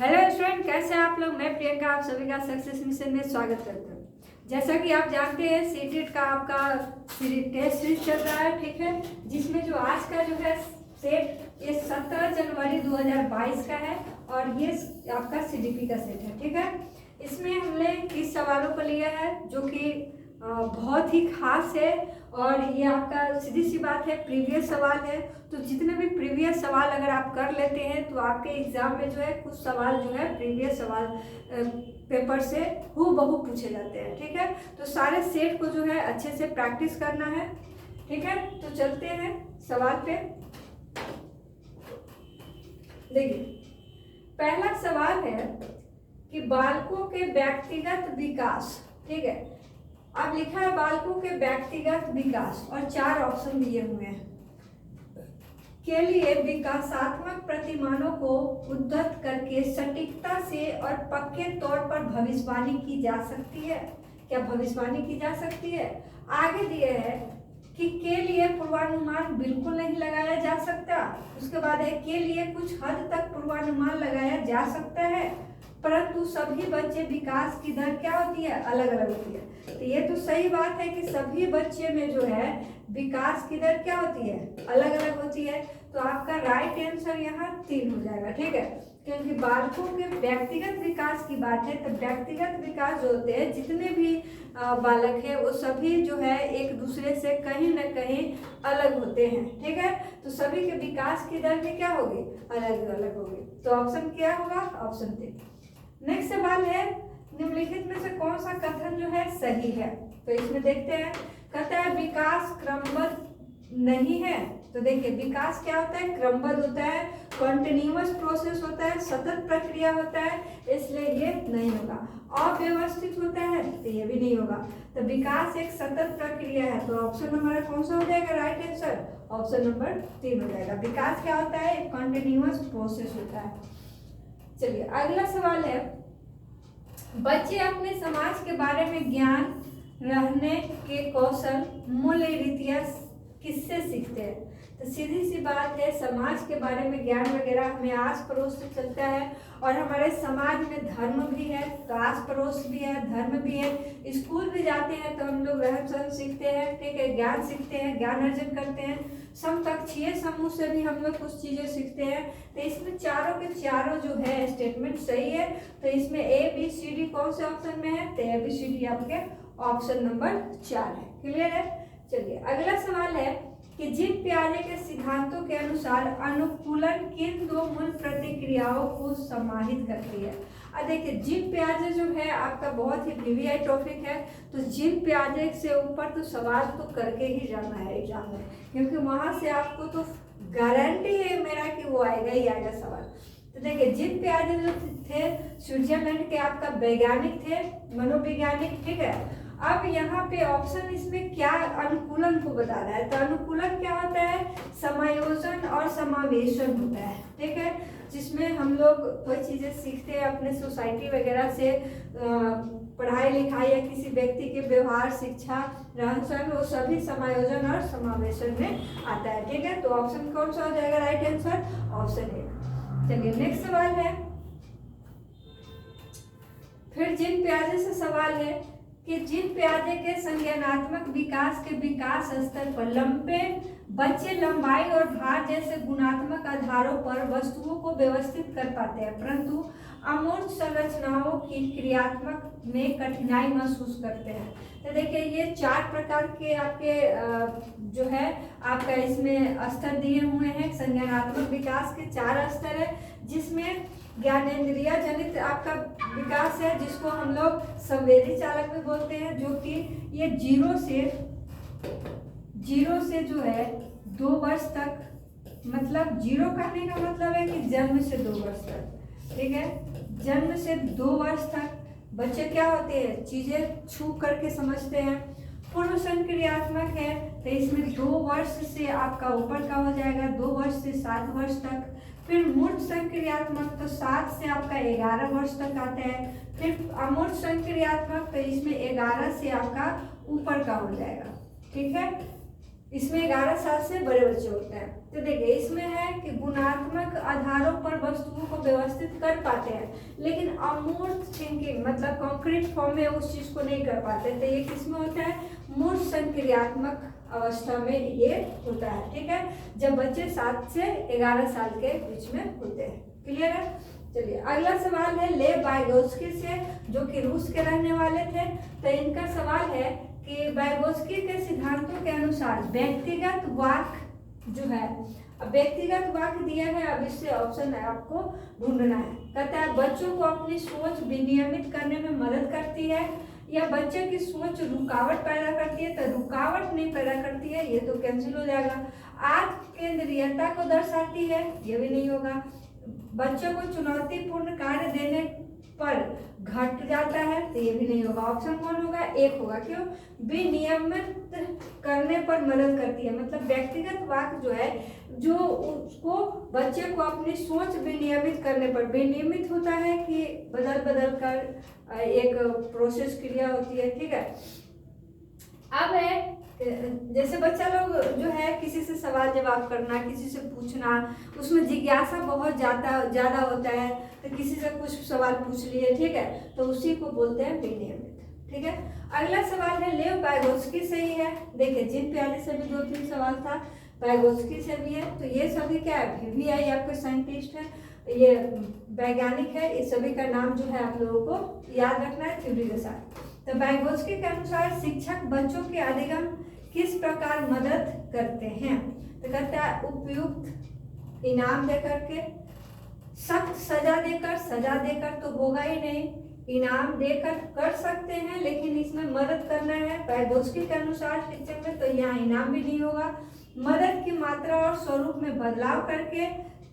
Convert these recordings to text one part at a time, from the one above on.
Hello student, कैसे हैं आप लोग। मैं प्रियंका आप सभी का सक्सेस मिशन में स्वागत करता हूँ। जैसा कि आप जानते हैं सीटेट का आपका टेस्ट सीरीज चल रहा है, ठीक है, जिसमें जो आज का जो है सेट ये 17 जनवरी 2022 का है और ये आपका सीडीपी का सेट है, ठीक है। इसमें हमने 30 सवालों को लिया है जो कि बहुत ही खास है और ये आपका सीधी सी बात है प्रीवियस सवाल है। तो जितने भी प्रीवियस सवाल अगर आप कर लेते हैं तो आपके एग्जाम में जो है कुछ सवाल जो है प्रीवियस सवाल पेपर से हूबहू पूछे जाते हैं, ठीक है। तो सारे सेट को जो है अच्छे से प्रैक्टिस करना है, ठीक है। तो चलते हैं सवाल पे। देखिए, पहला सवाल है कि बालकों के व्यक्तिगत विकास, ठीक है। अब लिखा है बालकों के व्यक्तिगत विकास और 4 ऑप्शन दिए हुए हैं के लिए विकासात्मक प्रतिमानों को उद्धृत करके सटीकता से और पक्के तौर पर भविष्यवाणी की जा सकती है। क्या भविष्यवाणी की जा सकती है? आगे दिए है कि के लिए पूर्वानुमान बिल्कुल नहीं लगाया जा सकता। उसके बाद है के लिए कुछ हद तक पूर्वानुमान लगाया जा सकता है, परंतु सभी बच्चे विकास की दर क्या होती है? अलग अलग होती है। तो ये तो सही बात है कि सभी बच्चे में जो है विकास की दर क्या होती है? अलग अलग होती है। तो आपका राइट आंसर यहाँ 3 हो जाएगा, ठीक है। क्योंकि बालकों के व्यक्तिगत विकास की बात है तो व्यक्तिगत विकास जो होते हैं जितने भी बालक है वो सभी जो है एक दूसरे से कहीं ना कहीं अलग होते हैं, ठीक है। तो सभी के विकास की दर भी क्या होगी? अलग अलग होगी। तो ऑप्शन क्या होगा? ऑप्शन 3। नेक्स्ट सवाल है निम्नलिखित में से कौन सा कथन जो है सही है? तो इसमें देखते हैं। कहता है विकास क्रमबद्ध नहीं है। तो देखिए विकास क्या होता है? क्रमबद्ध होता है, कॉन्टिन्यूअस प्रोसेस होता है, सतत प्रक्रिया होता है, इसलिए ये नहीं होगा। अव्यवस्थित होता है तो ये भी नहीं होगा। तो विकास एक सतत प्रक्रिया है। तो ऑप्शन नंबर कौन सा हो जाएगा राइट आंसर? ऑप्शन नंबर 3 हो जाएगा। विकास क्या होता है? कॉन्टिन्यूअस प्रोसेस होता है। चलिए अगला सवाल है बच्चे अपने समाज के बारे में ज्ञान रहने के कौशल मूल्य रीतियां किससे सीखते हैं? तो सीधी सी बात है समाज के बारे में ज्ञान वगैरह हमें आस पड़ोस से चलता है और हमारे समाज में धर्म भी है तो आस पड़ोस भी है, धर्म भी है। स्कूल भी जाते हैं तो हम लोग रहन सहन सीखते हैं, ठीक है, ज्ञान सीखते हैं, ज्ञान अर्जन करते हैं। समकक्षीय समूह से भी हम लोग कुछ चीजें सीखते हैं। तो इसमें चारों के चारों जो है स्टेटमेंट सही है। तो इसमें ABCD कौन से ऑप्शन में है? तो ABCD आपके ऑप्शन नंबर 4 है। क्लियर है? चलिए अगला सवाल है कि जिम पियाजे के सिद्धांतों के अनुसार अनुकूलन किन 2 मूल प्रतिक्रियाओं को समाहित करती है? अब देखिए जिम पियाजे जो है आपका बहुत ही VVI टॉपिक है। तो जिम पियाजे से ऊपर तो सवाल तो करके ही जाना है एग्जाम में, क्योंकि वहां से आपको तो गारंटी है मेरा कि वो आएगा ही आएगा सवाल। तो देखिए जिम पियाजे जो थे स्विट्जरलैंड के आपका वैज्ञानिक थे, मनोवैज्ञानिक, ठीक है। अब यहाँ पे ऑप्शन इसमें क्या अनुकूलन को बता रहा है? तो अनुकूलन क्या होता है? समायोजन और समावेशन होता है, ठीक है, जिसमें हम लोग कोई चीजें सीखते हैं अपने सोसाइटी वगैरह से, पढ़ाई लिखाई या किसी व्यक्ति के व्यवहार, शिक्षा, रहन सहन, वो सभी समायोजन और समावेशन में आता है, ठीक है। तो ऑप्शन कौन सा हो जाएगा राइट आंसर? Option A. चलिए नेक्स्ट सवाल है फिर जिम पियाजे से सवाल है कि जिम पियाजे के संज्ञानात्मक विकास के विकास स्तर पर लंबे बच्चे लंबाई और भार जैसे गुणात्मक आधारों पर वस्तुओं को व्यवस्थित कर पाते हैं, परंतु अमूर्त संरचनाओं की क्रियात्मक में कठिनाई महसूस करते हैं। तो देखिए ये 4 प्रकार के आपके जो है आपका इसमें स्तर दिए हुए हैं। संज्ञानात्मक विकास के 4 स्तर है, जिसमें ज्ञानेंद्रिय जनित आपका विकास है जिसको हम लोग संवेदी चालक भी बोलते हैं, जो कि ये 0 से जो है 2 वर्ष तक, मतलब 0 करने का मतलब है कि जन्म से 2 वर्ष तक, ठीक है, जन्म से 2 वर्ष तक बच्चे क्या होते हैं? चीजें छू करके समझते हैं। पूर्व संक्रियात्मक है तो इसमें 2 वर्ष से आपका ऊपर का हो जाएगा, 2 वर्ष से 7 वर्ष तक। फिर मूर्त संक्रियात्मक तो 7 से आपका 11 वर्ष तक आता है। फिर अमूर्त संक्रियात्मक तो इसमें 11 से आपका ऊपर का हो जाएगा, ठीक है। इसमें 11 साल से बड़े बच्चे होते हैं। तो देखिए इसमें है कि गुणात्मक आधारों पर वस्तुओं को व्यवस्थित कर पाते हैं, लेकिन अमूर्त थिंकिंग मतलब कॉन्क्रीट फॉर्म में उस चीज को नहीं कर पाते। तो ये किसमें होता है? मूर्त संक्रियात्मक अवस्था में ये होता है। ठीक है, जब बच्चे 7 से 11 साल के बीच में होते हैं। क्लियर है? चलिए अगला सवाल है ले वाइगोत्स्की से, जो कि रूस के रहने वाले थे। तो इनका सवाल है कि वाइगोत्स्की के सिद्धांतों के अनुसार व्यक्तिगत वाक जो है, अब व्यक्तिगत वाक दिया है, अब इससे ऑप्शन है आपको ढूंढना है। कहता है बच्चों को अपनी सोच विनियमित करने में मदद करती है, या बच्चे की सोच रुकावट पैदा करती है। तो रुकावट नहीं पैदा करती है, ये तो कैंसिल हो जाएगा। आत्म केंद्रीयता को दर्शाती है, ये भी नहीं होगा। बच्चों को चुनौतीपूर्ण कार्य देने पर घट जाता है, तो ये भी नहीं होगा। ऑप्शन कौन होगा? एक होगा। क्यों? विनियमित करने पर मदद करती है, मतलब व्यक्तिगत वाक जो है, जो उसको बच्चे को अपनी सोच विनियमित करने पर, विनियमित होता है कि बदल बदल कर एक प्रोसेस क्रिया होती है। ठीक है, अब है जैसे बच्चा लोग जो है किसी से सवाल जवाब करना, किसी से पूछना, उसमें जिज्ञासा बहुत ज़्यादा होता है। तो किसी से कुछ सवाल पूछ लिए, ठीक है, तो उसी को बोलते हैं विनियमित। ठीक है, अगला सवाल है लेव वाइगोत्स्की से ही है। देखिए जीन पियाजे से भी 2-3 सवाल था, वाइगोत्स्की से भी है। तो ये सभी क्या है? VVI आपके साइंटिस्ट है, ये वैज्ञानिक है। इस सभी का नाम जो है आप लोगों को याद रखना है थ्योरी के साथ। तो वाइगोत्स्की के अनुसार शिक्षक बच्चों के अधिगम किस प्रकार मदद करते हैं? तो कहता है उपयुक्त इनाम दे करके, सख्त सजा देकर तो होगा ही नहीं, इनाम देकर कर सकते हैं, लेकिन इसमें मदद करना है वाइगोत्स्की के अनुसार शिक्षक में, तो यहाँ इनाम भी नहीं होगा। मदद की मात्रा और स्वरूप में बदलाव करके,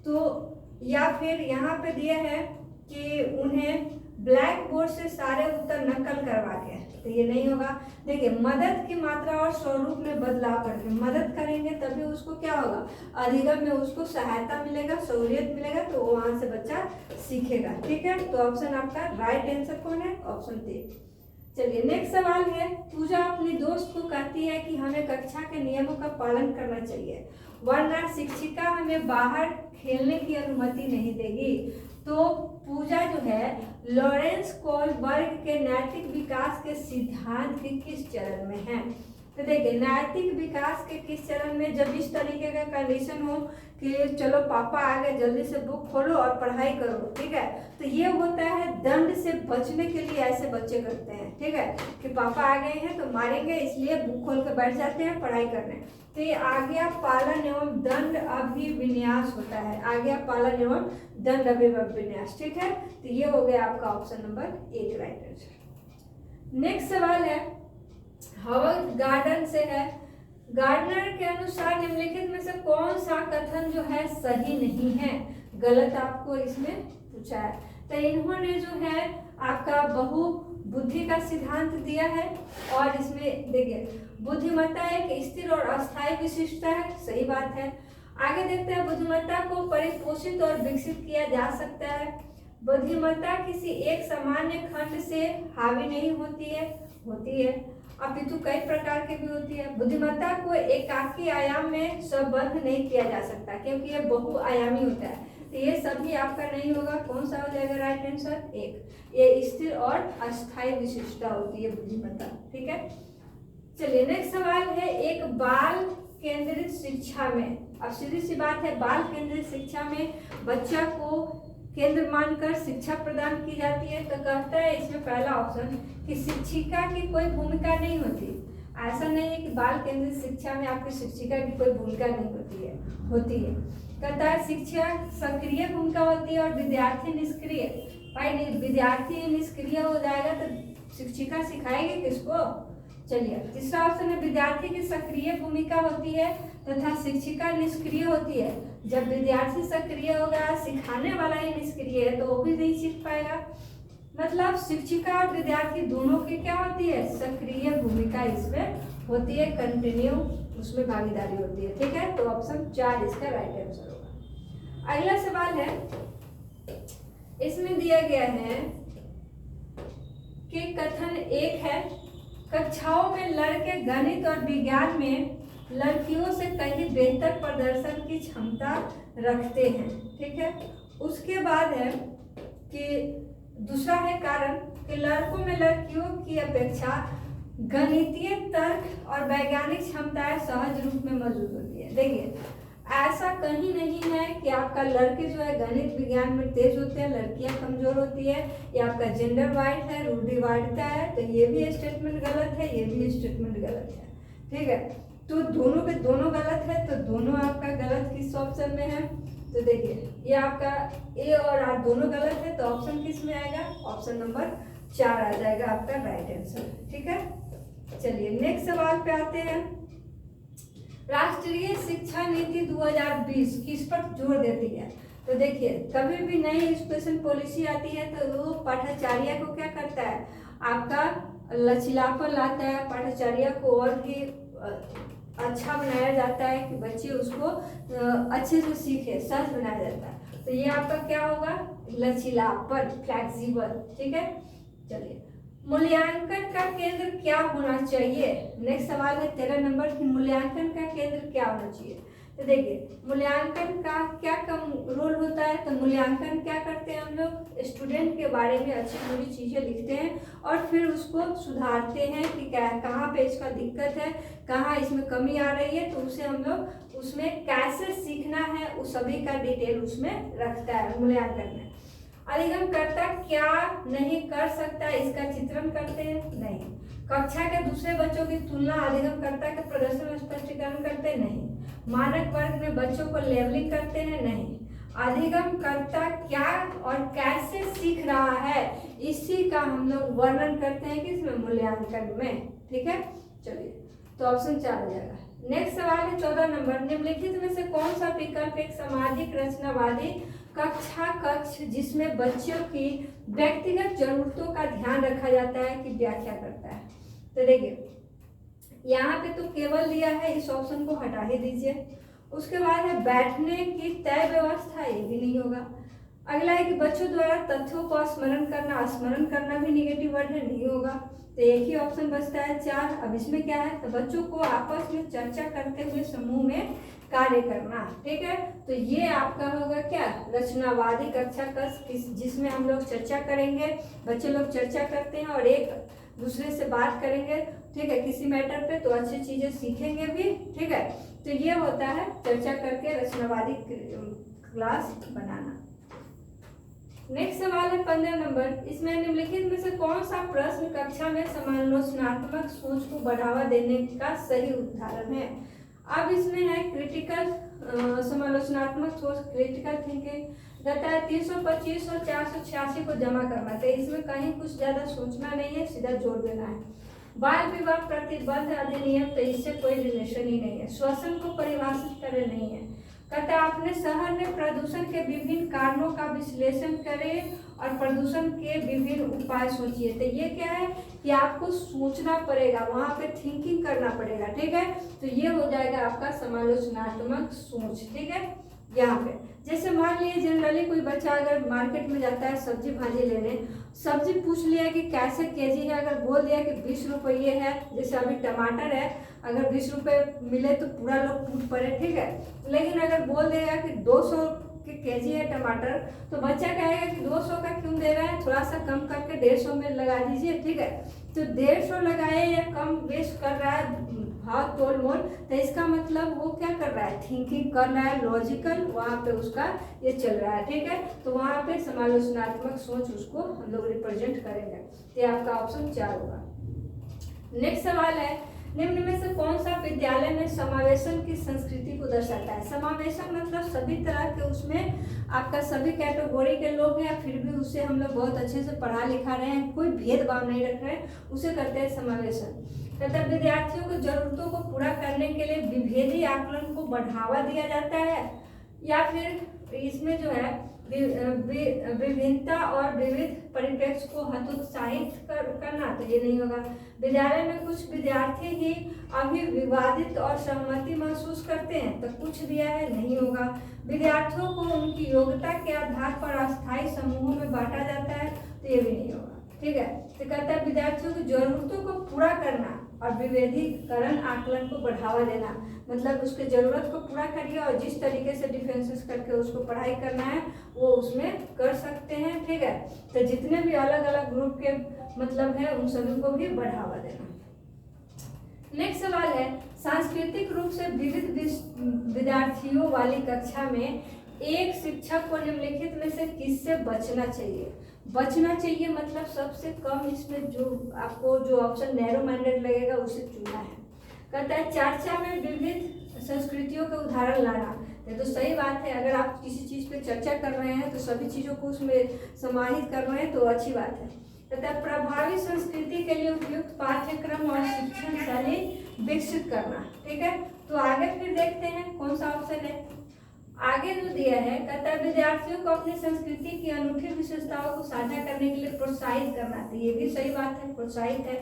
तो या फिर यहाँ पे दिया है कि उन्हें ब्लैक बोर्ड से सारे उत्तर नकल करवा के, तो ये नहीं होगा। देखिए मदद की मात्रा और स्वरूप में बदलाव करके मदद करेंगे, तभी उसको क्या होगा? अधिगम में उसको सहायता मिलेगा, सहूलियत मिलेगा, तो वहां से बच्चा सीखेगा। ठीक है, तो ऑप्शन आपका राइट आंसर कौन है? ऑप्शन 3। चलिए नेक्स्ट सवाल है, पूजा अपनी दोस्त को कहती है कि हमें कक्षा के नियमों का पालन करना चाहिए, वरना शिक्षिका हमें बाहर खेलने की अनुमति नहीं देगी। तो पूजा जो है लॉरेंस कोलबर्ग के नैतिक विकास के सिद्धांत के किस चरण में है? तो देखिए नैतिक विकास के किस चरण में, जब इस तरीके का कंडीशन हो कि चलो पापा आ गए, जल्दी से बुक खोलो और पढ़ाई करो, ठीक है, तो ये होता है दंड से बचने के लिए ऐसे बच्चे करते हैं। ठीक है, कि पापा आ गए हैं तो मारेंगे, इसलिए बुक खोल के बैठ जाते हैं पढ़ाई करने। तो ये आज्ञा पालन एवं दंड अभिविन्यास होता है, आज्ञा पालन एवं दंड अभिविन्यास। ठीक है, तो ये हो गया आपका option number 1 right answer. Next सवाल है हावर्ड गार्डन से है। गार्डनर के अनुसार निम्नलिखित में से कौन सा कथन जो है सही नहीं है, गलत आपको इसमें पूछा है। तो इन्होंने जो है आपका बहु बुद्धि का सिद्धांत दिया है, और इसमें देखिए बुद्धिमत्ता एक स्थिर और अस्थायी विशिष्टता है, सही बात है। आगे देखते हैं बुद्धिमत्ता को परिपोषित और विकसित किया जा सकता है। बुद्धिमत्ता किसी एक सामान्य खंड से हावी नहीं होती है, अपितु कई प्रकार की भी होती है। बुद्धिमत्ता को एकाकी आयाम में संबद्ध नहीं किया जा सकता, क्योंकि ये बहुआयामी होता है। तो ये सभी आपका नहीं होगा, कौन सा हो जाएगा राइट आंसर? 1। ये स्थिर और अस्थायी विशिष्टता होती है बुद्धिमत्ता। ठीक है, चलिए नेक्स्ट सवाल है, एक बाल केंद्रित शिक्षा में, अब सीधी सी बात है, बाल केंद्रित शिक्षा में बच्चा को केंद्र मानकर शिक्षा प्रदान की जाती है। तो कहता है इसमें पहला ऑप्शन कि शिक्षिका की कोई भूमिका नहीं होती। ऐसा नहीं है कि बाल केंद्रित शिक्षा में आपकी शिक्षिका की कोई भूमिका नहीं होती है। कहता है शिक्षा सक्रिय भूमिका होती है और विद्यार्थी निष्क्रिय। भाई विद्यार्थी निष्क्रिय हो जाएगा तो शिक्षिका सिखाएगी किसको? चलिए तीसरा ऑप्शन है विद्यार्थी की सक्रिय भूमिका होती है तथा शिक्षिका निष्क्रिय होती है। जब विद्यार्थी सक्रिय होगा, सिखाने वाला ही निष्क्रिय है, तो वो भी नहीं सीख पाएगा। मतलब शिक्षिका और विद्यार्थी दोनों की क्या होती है? सक्रिय भूमिका इसमें होती है, कंटिन्यू उसमें भागीदारी होती है। ठीक है, तो ऑप्शन 4 इसका राइट आंसर होगा। अगला सवाल है, इसमें दिया गया है कि कथन 1 है, कक्षाओं में लड़के गणित और विज्ञान में लड़कियों से कहीं बेहतर प्रदर्शन की क्षमता रखते हैं। ठीक है, उसके बाद है कि दूसरा है कारण कि लड़कों में लड़कियों की अपेक्षा गणितीय तर्क और वैज्ञानिक क्षमताएं सहज रूप में मौजूद होती है। देखिए, ऐसा कहीं नहीं है कि आपका लड़के जो है गणित विज्ञान में तेज होते हैं, लड़कियां कमजोर होती है, ये आपका जेंडर वाइड है, रूढ़िवादिता है। तो ये भी स्टेटमेंट गलत है, ये भी स्टेटमेंट गलत है। ठीक है, तो दोनों के दोनों गलत है, तो दोनों आपका गलत किस ऑप्शन में है? तो देखिए, ये आपका ए और आर दोनों गलत है, तो ऑप्शन किस में आएगा? ऑप्शन नंबर 4 आ जाएगा आपका राइट आंसर। ठीक है, चलिए नेक्स्ट सवाल पे आते हैं। राष्ट्रीय शिक्षा नीति 2020 किस पर जोर देती है? तो देखिए, कभी भी नई एजुकेशन पॉलिसी आती है तो वो पाठाचार्य को क्या करता है? आपका लचीलापन लाता है, पाठाचार्य को और भी अच्छा बनाया जाता है कि बच्चे उसको अच्छे से सीखे, सहज बनाया जाता है। तो ये आपका क्या होगा? लचीलापन, फ्लेक्सिबल। ठीक है, चलिए मूल्यांकन का केंद्र क्या होना चाहिए? नेक्स्ट सवाल है 13 नंबर की, मूल्यांकन का केंद्र क्या होना चाहिए? तो देखिए, मूल्यांकन का क्या कम रोल होता है? तो मूल्यांकन क्या करते हैं हम लोग? स्टूडेंट के बारे में अच्छी बुरी चीज़ें लिखते हैं और फिर उसको सुधारते हैं कि क्या कहाँ पे इसका दिक्कत है, कहाँ इसमें कमी आ रही है, तो उसे हम लोग उसमें कैसे सीखना है उस सभी का डिटेल उसमें रखता है मूल्यांकन में। अधिगमकर्ता क्या नहीं कर सकता? इसका चित्रण करते हैं? नहीं। कक्षा के दूसरे बच्चों की तुलना अधिगमकर्ता के प्रदर्शन में स्पष्टीकरण करते? नहीं। मानक वर्ग में बच्चों को लेवलिंग करते हैं? नहीं। अधिगमकर्ता क्या और कैसे सीख रहा है, इसी का हम लोग वर्णन करते हैं किसमें? मूल्यांकन में। ठीक है, चलिए तो ऑप्शन 4 हो जाएगा। नेक्स्ट सवाल है 14 नंबर, निम्नलिखित में से कौन सा विकल्प एक सामाजिक रचनावादी कक्षा कक्ष जिसमें बच्चों की व्यक्तिगत जरूरतों का ध्यान रखा जाता है की व्याख्या करता है? तो देखिए, यहाँ पे तो केवल दिया है, इस ऑप्शन को हटा ही दीजिए। उसके बाद है बैठने की तय व्यवस्था, ये भी नहीं होगा। अगला है कि बच्चों द्वारा तथ्यों को स्मरण करना भी निगेटिव वर्ड है, नहीं होगा। तो एक ही ऑप्शन बचता है 4। अब इसमें क्या है? तो बच्चों को आपस में चर्चा करते हुए समूह में कार्य करना। ठीक है, तो ये आपका होगा क्या? रचनावादी कक्षा कक्ष, जिसमें हम लोग चर्चा करेंगे, बच्चे लोग चर्चा करते हैं और एक दूसरे से बात करेंगे। ठीक है, किसी मैटर पे, तो अच्छी चीजें सीखेंगे भी। ठीक है, तो ये होता है चर्चा करके रचनावादी क्लास बनाना। नेक्स्ट सवाल है 15 नंबर, इसमें निम्नलिखित में से कौन सा प्रश्न कक्षा में समालोचनात्मक सोच को बढ़ावा देने का सही उदाहरण है? अब इसमें है क्रिटिकल समालोचनात्मक सोच, क्रिटिकल थिंकिंग, कहता है 325 और 486 को जमा करना। तो इसमें कहीं कुछ ज्यादा सोचना नहीं है, सीधा जोड़ देना है। बाल विवाह प्रतिबंध अधिनियम, तो इससे कोई रिलेशन ही नहीं है। श्वसन को परिभाषित करे नहीं है। कहता है अपने शहर में प्रदूषण के विभिन्न कारणों का विश्लेषण करें और प्रदूषण के विभिन्न उपाय सोचिए। तो ये क्या है कि आपको सोचना पड़ेगा, वहाँ पे थिंकिंग करना पड़ेगा। ठीक है, तो ये हो जाएगा आपका समालोचनात्मक सोच। ठीक है, यहाँ पे जैसे मान लीजिए जनरली कोई बच्चा अगर मार्केट में जाता है सब्जी भाजी लेने, सब्जी पूछ लिया कि कैसे केजी है, अगर बोल दिया कि 20 रुपये है, जैसे अभी टमाटर है, अगर 20 रुपये मिले तो पूरा लोग टूट पड़े। ठीक है, लेकिन अगर बोल देगा कि 200 के केजी है टमाटर, तो बच्चा कहेगा कि 200 का क्यों दे रहा है, थोड़ा सा कम करके 150 में लगा दीजिए। ठीक है, तो 150 लगाए या कम वेस्ट कर रहा है भाव तोल मोल, तो इसका मतलब वो क्या कर रहा है? थिंकिंग कर रहा है, लॉजिकल वहाँ पे उसका ये चल रहा है। ठीक है, तो वहाँ पे समालोचनात्मक सोच उसको हम लोग रिप्रेजेंट करेंगे। तो आपका ऑप्शन 4 होगा। नेक्स्ट सवाल है, निम्न में से कौन सा विद्यालय में समावेशन की संस्कृति को दर्शाता है? समावेशन मतलब सभी तरह के, उसमें आपका सभी कैटेगरी के लोग हैं, फिर भी उसे हम लोग बहुत अच्छे से पढ़ा लिखा रहे हैं, कोई भेदभाव नहीं रख रहे हैं, उसे कहते हैं समावेशन। कहते हैं विद्यार्थियों की जरूरतों को पूरा करने के लिए विभेदी आकलन को बढ़ावा दिया जाता है, या फिर इसमें जो है विभिन्नता और विविध परिप्रेक्ष्य को हतोत्साहित करना, तो ये नहीं होगा। विद्यालय में कुछ विद्यार्थी ही अभी विवादित और सहमति महसूस करते हैं, तो कुछ दिया है, नहीं होगा। विद्यार्थियों को उनकी योग्यता के आधार पर अस्थायी समूहों में बांटा जाता है, तो ये भी नहीं होगा। ठीक है, तो कहता है विद्यार्थियों की जरूरतों को पूरा करना, और विभेदीकरण आकलन को बढ़ावा देना, मतलब उसके ज़रूरत को पूरा करिए और जिस तरीके से डिफेंसेस करके उसको पढ़ाई करना है वो उसमें कर सकते हैं। ठीक है, तो जितने भी अलग अलग ग्रुप के मतलब है उन सभी को भी बढ़ावा देना। नेक्स्ट सवाल है, सांस्कृतिक रूप से विविध विद्यार्थियों वाली कक्षा में एक शिक्षक को निम्नलिखित में से किससे बचना चाहिए? बचना चाहिए मतलब सबसे कम इसमें जो आपको जो ऑप्शन नैरो माइंडेड लगेगा उसे चुनना है। कहता है चर्चा में विविध संस्कृतियों के उदाहरण लाना। ये तो सही बात है, अगर आप किसी चीज़ पे चर्चा कर रहे हैं तो सभी चीज़ों को उसमें समाहित कर रहे हैं तो अच्छी बात है। कहता है प्रभावी संस्कृति के लिए उपयुक्त पाठ्यक्रम और शिक्षण शैली विकसित करना। ठीक है, तो आगे फिर देखते हैं कौन सा ऑप्शन है। आगे जो दिया है कहता है विद्यार्थियों को अपनी संस्कृति की अनूठी विशेषताओं को साझा करने के लिए प्रोत्साहित करना। तो ये भी सही बात है, प्रोत्साहित है।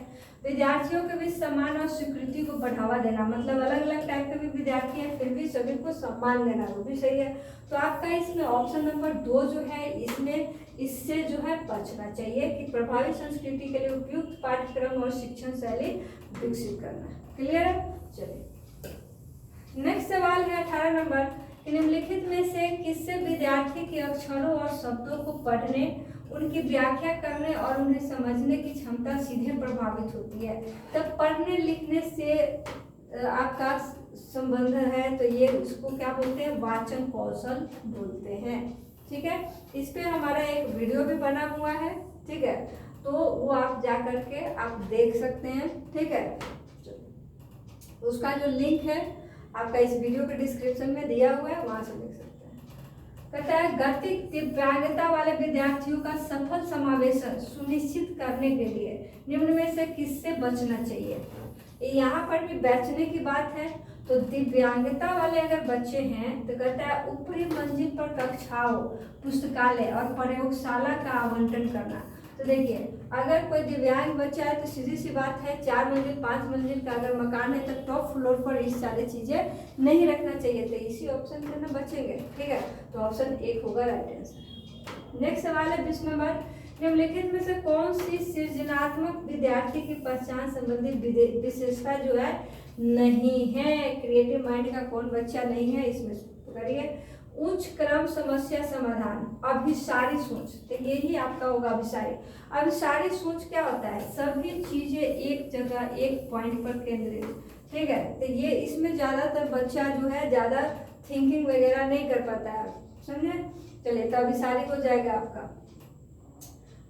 विद्यार्थियों के बीच सम्मान और स्वीकृति को बढ़ावा देना, मतलब अलग अलग टाइप के भी विद्यार्थी हैं फिर भी सभी को सम्मान देना, वो भी सही है। तो आपका इसमें ऑप्शन नंबर 2 जो है इसमें इससे जो है बचना चाहिए कि प्रभावी संस्कृति के लिए उपयुक्त पाठ्यक्रम और शिक्षण शैली विकसित करना। क्लियर है? चलिए नेक्स्ट सवाल है 18 नंबर, निम्नलिखित में से किससे विद्यार्थी के अक्षरों और शब्दों को पढ़ने, उनकी व्याख्या करने और उन्हें समझने की क्षमता सीधे प्रभावित होती है? तब पढ़ने लिखने से आपका संबंध है तो ये उसको क्या बोलते हैं? वाचन कौशल बोलते हैं। ठीक है, इस पे हमारा एक वीडियो भी बना हुआ है। ठीक है, तो वो आप जा करके आप देख सकते हैं। ठीक है, उसका जो लिंक है आपका इस वीडियो के डिस्क्रिप्शन में दिया हुआ है, वहां से देख सकते हैं। कहता है गतिक दिव्यांगता वाले विद्यार्थियों का सफल समावेशन सुनिश्चित करने के लिए निम्न में से किससे बचना चाहिए? यहाँ पर भी बचने की बात है। तो दिव्यांगता वाले अगर बच्चे हैं तो कहता है ऊपरी मंजिल पर कक्षाओं, पुस्तकालय और प्रयोगशाला का आवंटन करना। तो देखिए अगर कोई दिव्यांग बच्चा है तो सीधी सी बात है 4 मंजिल 5 मंजिल का अगर मकान है तो टॉप फ्लोर पर इस सारी चीजें नहीं रखना चाहिए, तो इसी ऑप्शन से ना बचेंगे। ठीक है, तो ऑप्शन 1 होगा राइट आंसर। नेक्स्ट सवाल है 20 नंबर, निम्नलिखित में से कौन सी सृजनात्मक विद्यार्थी की पहचान संबंधी विशेषता जो है नहीं है? क्रिएटिव माइंड का कौन बच्चा नहीं है इसमें करिए। उच्च क्रम समस्या समाधान, अभिसारी सोच, तो यही आपका होगा अभिसारी। अभिसारी सोच क्या होता है? सभी चीजें एक जगह एक पॉइंट पर केंद्रित। ठीक है, तो ये इसमें ज्यादातर बच्चा जो है ज्यादा थिंकिंग वगैरह नहीं कर पाता है, समझे? चलिए, तो अभिसारी हो जाएगा आपका।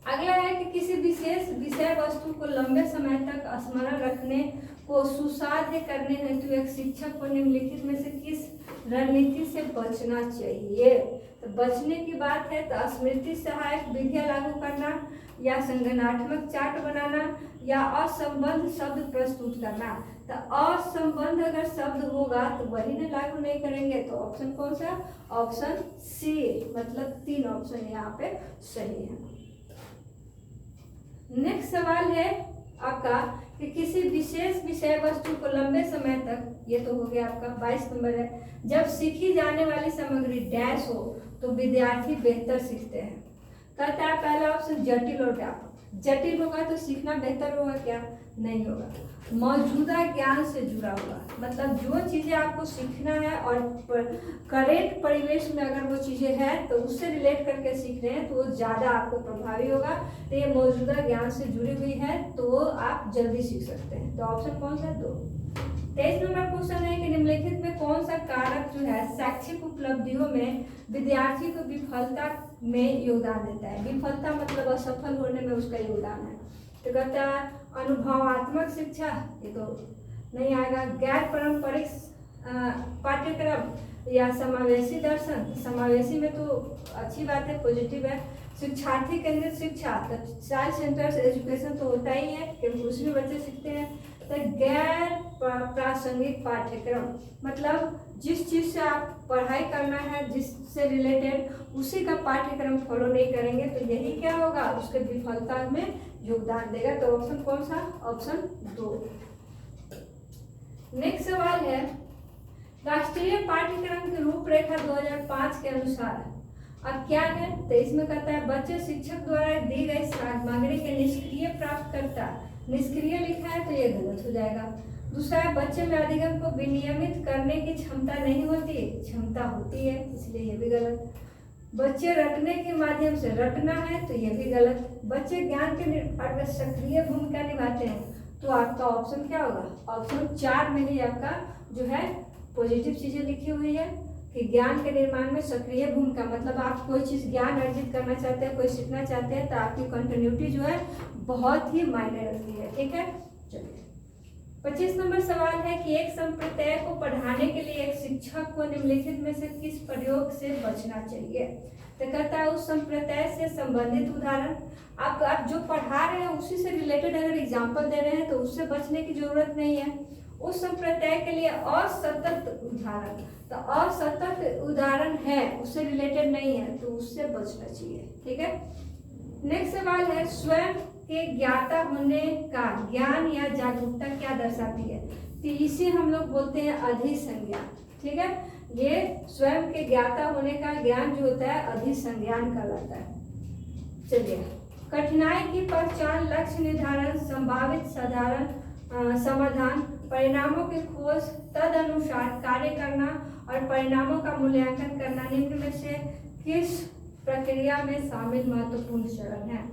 अगला है कि किसी विशेष विषय वस्तु को लंबे समय तक स्मरण रखने को सुसाध्य करने हेतु एक शिक्षक को निम्नलिखित में से किस रणनीति से बचना चाहिए? तो बचने की बात है तो स्मृति सहायक विधियां लागू करना, या संगठनात्मक चार्ट बनाना, या असंबद्ध शब्द प्रस्तुत करना। तो असंबद्ध अगर शब्द होगा तो वही ना लागू नहीं करेंगे, तो ऑप्शन कौन सा? ऑप्शन सी, मतलब 3 ऑप्शन यहाँ पे सही है। नेक्स्ट सवाल है आपका कि किसी विशेष विषय वस्तु को लंबे समय तक, ये तो हो गया आपका 22 नंबर है, जब सीखी जाने वाली सामग्री डैश हो तो विद्यार्थी बेहतर सीखते हैं। कहता है पहला ऑप्शन जटिल और व्यापक। जटिल होगा तो सीखना बेहतर होगा क्या? नहीं होगा। मौजूदा ज्ञान से जुड़ा हुआ, मतलब जो चीज़ें आपको सीखना है और करेक्ट परिवेश में अगर वो चीज़ें हैं तो उससे रिलेट करके सीख रहे हैं तो वो ज़्यादा आपको प्रभावी होगा। तो ये मौजूदा ज्ञान से जुड़ी हुई है तो आप जल्दी सीख सकते हैं। तो ऑप्शन कौन सा? 2। 23 नंबर क्वेश्चन है कि निम्नलिखित में कौन सा कारक जो है शैक्षिक उपलब्धियों में विद्यार्थी को विफलता में योगदान देता है? विफलता मतलब असफल होने में उसका योगदान है। तो कहता है अनुभवात्मक शिक्षा, ये तो नहीं आएगा। गैर पारंपरिक पाठ्यक्रम या समावेशी दर्शन, समावेशी में तो अच्छी बात है, पॉजिटिव है। शिक्षार्थी केंद्रित शिक्षा, तो चाइल्ड सेंटर्स एजुकेशन तो होता ही है क्योंकि उसमें बच्चे सीखते हैं। तो गैर प्रासंगिक पाठ्यक्रम, मतलब जिस चीज़ से आप पढ़ाई करना है जिससे रिलेटेड उसी का पाठ्यक्रम फॉलो नहीं करेंगे तो यही क्या होगा? उसके विफलता में योगदान देगा। तो ऑप्शन कौन सा? ऑप्शन 2। नेक्स्ट सवाल है राष्ट्रीय पाठ्यक्रम की रूपरेखा 2005 के अनुसार अब क्या है? तो इसमें कहता है बच्चे शिक्षक द्वारा दी गई सामग्री के निष्क्रिय प्राप्त करता निष्क्रिय लिखा है तो ये गलत हो जाएगा। दूसरा है बच्चे में अधिगम को विनियमित करने की क्षमता नहीं होती, क्षमता होती है, इसलिए ये भी गलत। बच्चे रटने के माध्यम से रटना है तो ये भी गलत। बच्चे ज्ञान के निर्माण में सक्रिय भूमिका निभाते हैं तो आपका ऑप्शन क्या होगा, ऑप्शन 4 में ही आपका जो है पॉजिटिव चीजें लिखी हुई है कि ज्ञान के निर्माण में सक्रिय भूमिका, मतलब आप कोई चीज ज्ञान अर्जित करना चाहते हैं, कोई सीखना चाहते हैं तो आपकी कंटिन्यूटी जो है बहुत ही मायने रखती है। ठीक है, चलिए 25 नंबर सवाल है कि एक संप्रदाय को पढ़ाने के लिए एक शिक्षक को निम्नलिखित में से किस प्रयोग से बचना चाहिए। तो कहता है उस संप्रदाय से संबंधित उदाहरण, आप जो पढ़ा रहे हैं उसी से रिलेटेड अगर एग्जाम्पल दे रहे हैं तो उससे बचने की जरूरत नहीं है। उस संप्रदाय के लिए असतत उदाहरण, तो असतत उदाहरण है उससे रिलेटेड नहीं है तो उससे बचना चाहिए। ठीक है, नेक्स्ट सवाल है स्वयं के ज्ञाता होने का ज्ञान या जागरूकता क्या दर्शाती है। तो इसे हम लोग बोलते हैं अधिसंज्ञा। ठीक है, ये स्वयं के ज्ञाता होने का ज्ञान जो होता है अधिसंज्ञान कहलाता है। चलिए, कठिनाई की पहचान, लक्ष्य निर्धारण, संभावित साधारण समाधान, परिणामों की खोज, तद अनुसार कार्य करना और परिणामों का मूल्यांकन करना निम्न में से किस प्रक्रिया में शामिल महत्वपूर्ण चरण है।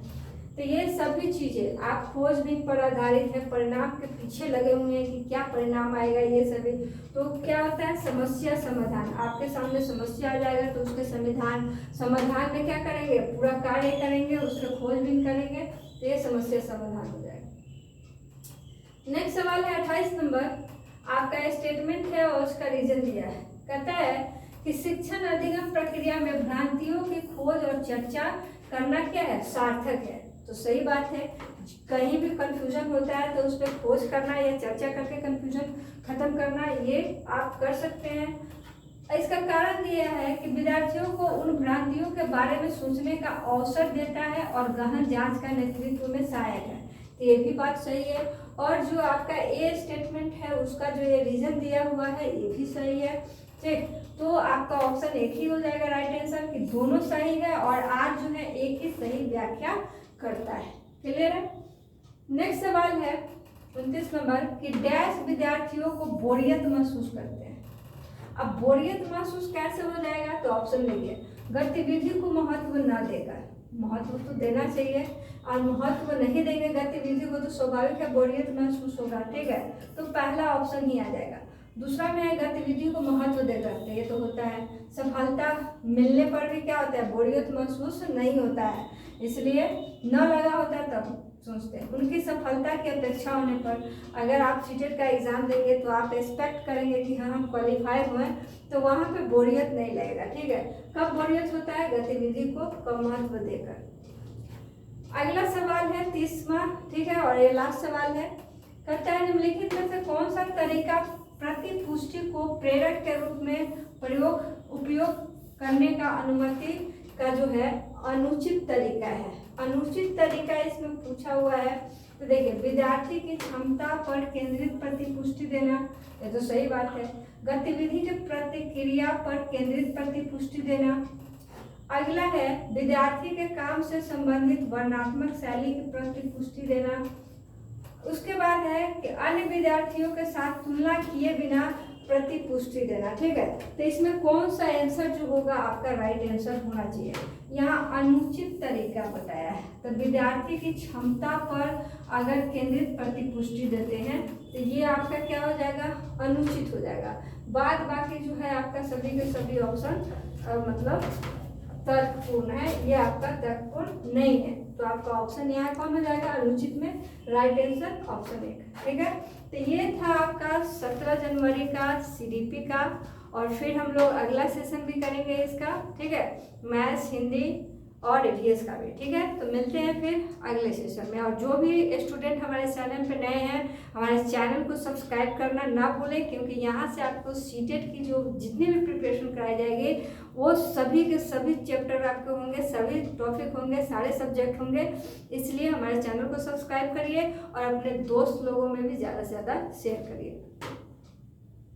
तो ये सभी चीजें आप खोजबीन पर आधारित है, परिणाम के पीछे लगे हुए हैं कि क्या परिणाम आएगा, ये सभी। तो क्या होता है समस्या समाधान, आपके सामने समस्या आ जाएगा तो उसके समाधान में क्या करेंगे, पूरा कार्य करेंगे, उसके खोजबीन करेंगे तो ये समस्या समाधान हो जाएगा। नेक्स्ट सवाल है 28 नंबर, आपका स्टेटमेंट है और उसका रीजन दिया है। कहता है कि शिक्षण अधिगम प्रक्रिया में भ्रांतियों की खोज और चर्चा करना क्या है, सार्थक है। तो सही बात है, कहीं भी कंफ्यूजन होता है तो उस पर खोज करना या चर्चा करके कंफ्यूजन खत्म करना, ये आप कर सकते हैं। इसका कारण दिया है कि विद्यार्थियों को उन भ्रांतियों के बारे में सोचने का अवसर देता है और गहन जांच का नेतृत्व में सहायक है। तो ये भी बात सही है। और जो आपका ए स्टेटमेंट है उसका जो ये रीजन दिया हुआ है ये भी सही है। ठीक, तो आपका ऑप्शन एक ही हो जाएगा राइट आंसर कि दोनों सही है और आर जो है एक ही सही व्याख्या करता है। क्लियर है। नेक्स्ट सवाल है 29 नंबर कि डैश विद्यार्थियों को बोरियत महसूस करते हैं। अब बोरियत महसूस कैसे हो जाएगा, तो ऑप्शन देखिए, गतिविधि को महत्व न देकर, महत्व तो देना चाहिए और महत्व नहीं देंगे गतिविधि को तो स्वाभाविक है बोरियत महसूस होगा। ठीक है, तो पहला ऑप्शन ही आ जाएगा। दूसरा में है गतिविधि को महत्व देकर, तो ये तो होता है सफलता मिलने पर भी क्या होता है बोरियत महसूस नहीं होता है, इसलिए न लगा होता है तब सोचते हैं। उनकी सफलता की अपेक्षा होने पर अगर आप सीटेट का एग्जाम देंगे तो आप एक्सपेक्ट करेंगे कि हाँ हम क्वालिफाई हुए, तो वहाँ पे बोरियत नहीं लगेगा। ठीक है, कब बोरियत होता है, गतिविधि को कम महत्व देकर। अगला सवाल है 30वां। ठीक है, और ये लास्ट सवाल है, कहता है निम्नलिखित में से कौन सा तरीका प्रतिपुष्टि को प्रेरक के रूप में उपयोग करने का अनुमति का जो है अनुचित तरीका है। अनुचित तरीका इसमें पूछा हुआ है। तो देखिए, विद्यार्थी की क्षमता पर केंद्रित प्रतिपुष्टि देना, ये तो सही बात है। गतिविधि के प्रतिक्रिया पर केंद्रित प्रतिपुष्टि देना। अगला है विद्यार्थी के काम से संबंधित वर्णनात्मक शैली की प्रतिपुष्टि देना। उसके बाद है कि अन्य विद्यार्थियों के साथ तुलना किए बिना प्रतिपुष्टि देना। ठीक है, तो इसमें कौन सा आंसर जो होगा आपका राइट आंसर होना चाहिए। यहाँ अनुचित तरीका बताया है, तो विद्यार्थी की क्षमता पर अगर केंद्रित प्रतिपुष्टि देते हैं तो ये आपका क्या हो जाएगा, अनुचित हो जाएगा। बाद बाकी जो है आपका सभी के सभी ऑप्शन मतलब तर्कपूर्ण है, ये आपका तर्कपूर्ण नहीं है, तो आपका ऑप्शन यहाँ कौन हो जाएगा, अनुचित में राइट आंसर ऑप्शन 1। ठीक है, तो ये था आपका 17 जनवरी का सीडीपी का, और फिर हम लोग अगला सेशन भी करेंगे इसका। ठीक है, मैथ्स, हिंदी और ईवीएस का भी। ठीक है, तो मिलते हैं फिर अगले सेशन में। और जो भी स्टूडेंट हमारे चैनल पे नए हैं, हमारे चैनल को सब्सक्राइब करना ना भूलें, क्योंकि यहाँ से आपको सीटेट की जो जितनी भी प्रिपरेशन कराई जाएगी वो सभी के सभी चैप्टर आपके होंगे, सभी टॉपिक होंगे, सारे सब्जेक्ट होंगे। इसलिए हमारे चैनल को सब्सक्राइब करिए और अपने दोस्त लोगों में भी ज़्यादा से ज़्यादा शेयर करिए।